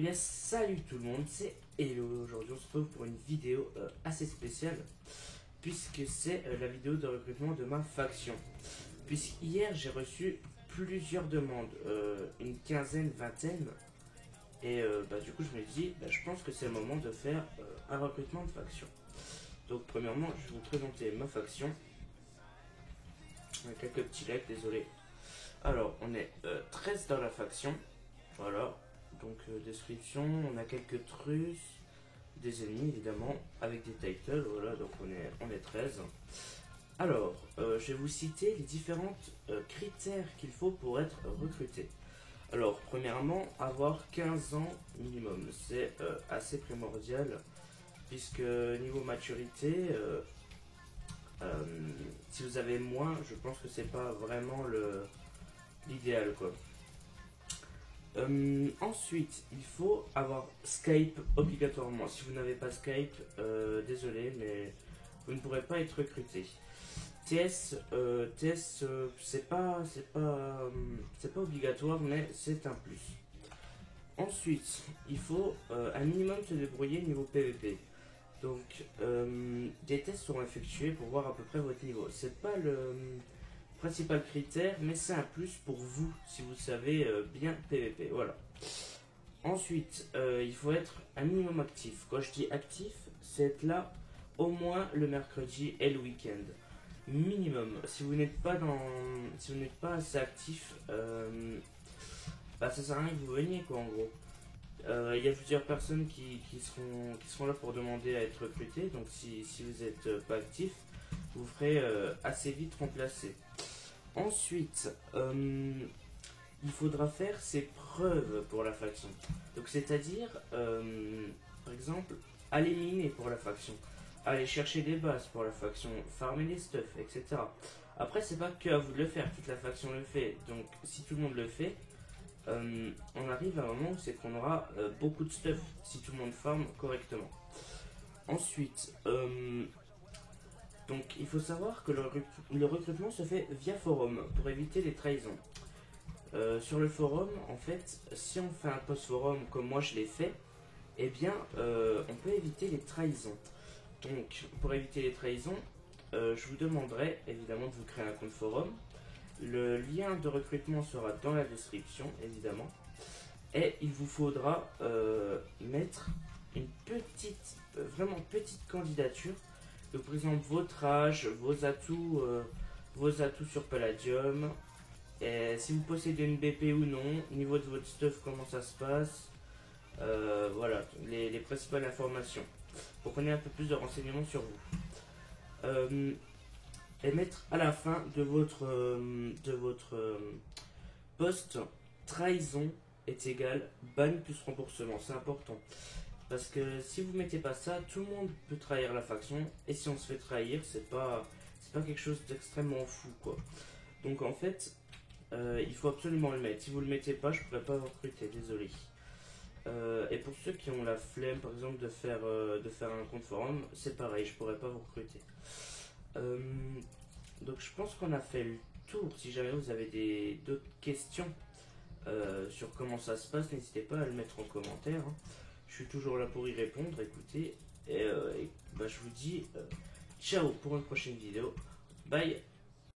Eh bien salut tout le monde, c'est Hello. Aujourd'hui on se retrouve pour une vidéo assez spéciale puisque c'est la vidéo de recrutement de ma faction. Puisqu'hier j'ai reçu plusieurs demandes, une quinzaine, vingtaine, et du coup je me dis, je pense que c'est le moment de faire un recrutement de faction. Donc premièrement je vais vous présenter ma faction. Quelques petits lags, désolé. Alors on est 13 dans la faction, voilà. Donc description, on a quelques trus, des ennemis évidemment, avec des titles, voilà, donc on est 13. Alors, je vais vous citer les différents critères qu'il faut pour être recruté. Alors, premièrement, avoir 15 ans minimum, c'est assez primordial, puisque niveau maturité, si vous avez moins, je pense que c'est pas vraiment l'idéal, quoi. Ensuite, il faut avoir Skype obligatoirement. Si vous n'avez pas Skype, désolé, mais vous ne pourrez pas être recruté. TS, c'est pas obligatoire, mais c'est un plus. Ensuite, il faut un minimum se débrouiller niveau PVP. Donc, des tests seront effectués pour voir à peu près votre niveau. C'est pas le principal critère, mais c'est un plus pour vous si vous savez bien PVP. Voilà. Ensuite, il faut être un minimum actif. Quand je dis actif, c'est être là au moins le mercredi et le week-end. Minimum. Si vous n'êtes pas assez actif, ça sert à rien que vous veniez, quoi, en gros. Il y a plusieurs personnes qui seront là pour demander à être recrutées. Donc si vous n'êtes pas actif, vous ferez assez vite remplacer. Ensuite, il faudra faire ses preuves pour la faction. Donc c'est-à-dire, par exemple, aller miner pour la faction, aller chercher des bases pour la faction, farmer les stuff, etc. Après, c'est pas que à vous de le faire, toute la faction le fait. Donc si tout le monde le fait, on arrive à un moment où c'est qu'on aura beaucoup de stuff si tout le monde farme correctement. Ensuite, donc il faut savoir que le recrutement se fait via forum pour éviter les trahisons. Sur le forum, en fait, si on fait un post forum comme moi je l'ai fait, eh bien on peut éviter les trahisons. Donc pour éviter les trahisons, je vous demanderai évidemment de vous créer un compte forum. Le lien de recrutement sera dans la description évidemment. Et il vous faudra mettre une petite, vraiment petite candidature. Donc par exemple votre âge, vos atouts sur Palladium, et si vous possédez une BP ou non, niveau de votre stuff, comment ça se passe, voilà, les principales informations, pour qu'on ait un peu plus de renseignements sur vous. Et mettre à la fin de votre poste, trahison est égal ban plus remboursement, c'est important. Parce que si vous mettez pas ça, tout le monde peut trahir la faction. Et si on se fait trahir, c'est pas quelque chose d'extrêmement fou, quoi. Donc en fait, il faut absolument le mettre. Si vous le mettez pas, je pourrais pas vous recruter, désolé. Et pour ceux qui ont la flemme, par exemple, de faire un compte forum, c'est pareil, je pourrais pas vous recruter. Donc je pense qu'on a fait le tour. Si jamais vous avez d'autres questions sur comment ça se passe, n'hésitez pas à le mettre en commentaire, hein. Je suis toujours là pour y répondre, écoutez. Et je vous dis ciao pour une prochaine vidéo. Bye.